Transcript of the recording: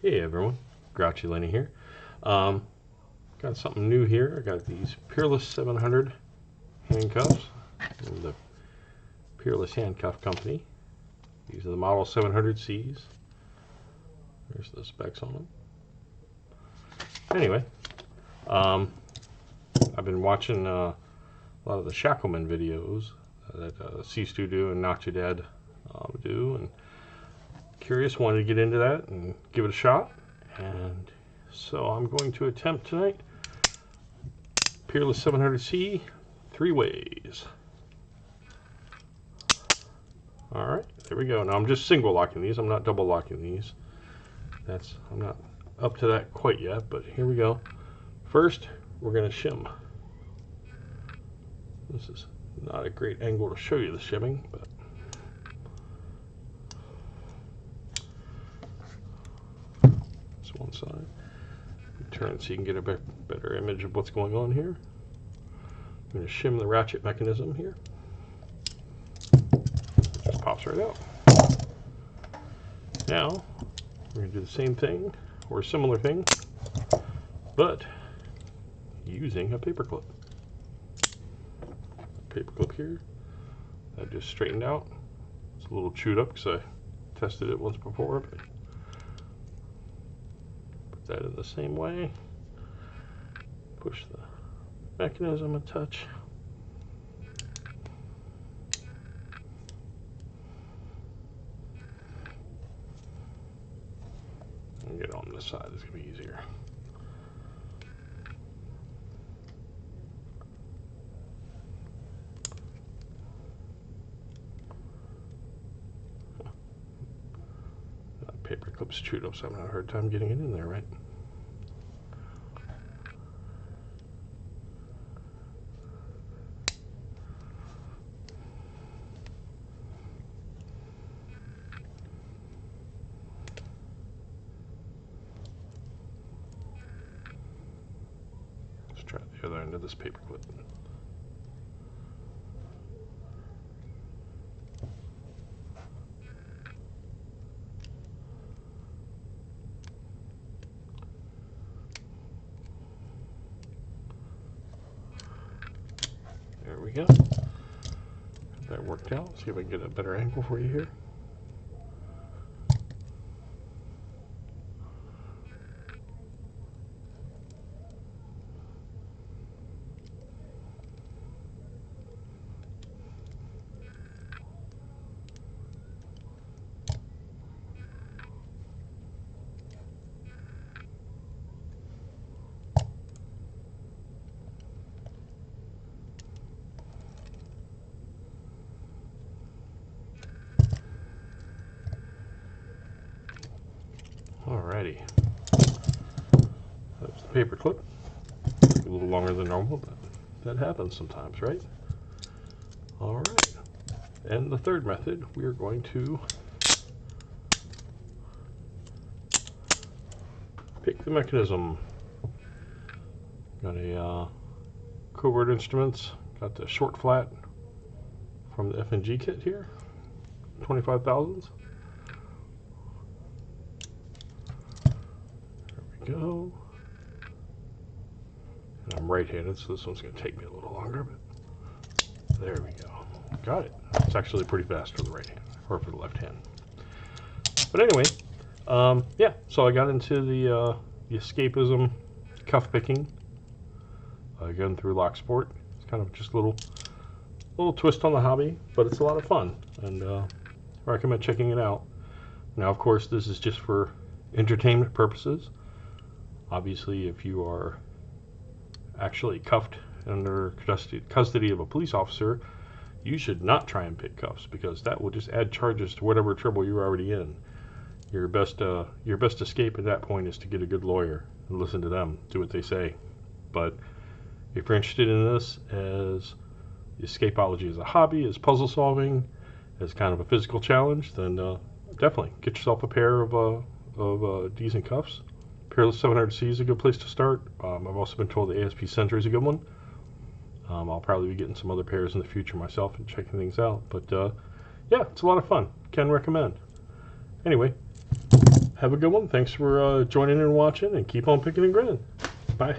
Hey everyone, Grouchy Lenny here. Got something new here. I got these Peerless 700 handcuffs from the Peerless Handcuff Company. These are the model 700Cs. There's the specs on them. Anyway, I've been watching a lot of the Shackleman videos that SeeStuDo and NottoDead do, and curious, wanted to get into that and give it a shot. And so I'm going to attempt tonight Peerless 700C 3 ways. Alright, there we go. Now I'm just single locking these, I'm not double locking these. I'm not up to that quite yet, but here we go. First, we're going to shim. This is not a great angle to show you the shimming, but it's one side. Turn so you can get a better image of what's going on here. I'm going to shim the ratchet mechanism here. It just pops right out. Now, we're going to do the same thing, or a similar thing, but using a paper clip. Paper clip here. I just straightened out. It's a little chewed up because I tested it once before. But put that in the same way. Push the mechanism a touch. And get on this side. It's going to be easier. Paper clip's chewed up, so I'm having a hard time getting it in there, right? Let's try the other end of this paper clip. There we go. That worked out. See if I can get a better angle for you here. Alrighty, that's the paper clip. A little longer than normal, but that happens sometimes, right? Alright, and the third method, we are going to pick the mechanism. Got a Covert Instruments, got the short flat from the F&G kit here, 25 thousandths. Go. And I'm right-handed, so this one's going to take me a little longer, but there we go. Got it. It's actually pretty fast for the right hand, or for the left hand. But anyway, yeah, so I got into the escapism cuff picking again through Locksport. It's kind of just a little twist on the hobby, but it's a lot of fun, and I recommend checking it out. Now, of course, this is just for entertainment purposes. Obviously, if you are actually cuffed under custody of a police officer, you should not try and pick cuffs, because that will just add charges to whatever trouble you're already in. Your best escape at that point is to get a good lawyer and listen to them, do what they say. But if you're interested in this as escapology as a hobby, as puzzle solving, as kind of a physical challenge, then definitely get yourself a pair of decent cuffs. Peerless 700C is a good place to start. I've also been told the ASP Center is a good one. I'll probably be getting some other pairs in the future myself and checking things out. But yeah, it's a lot of fun. Can recommend. Anyway, have a good one. Thanks for joining and watching, and keep on picking and grinning. Bye.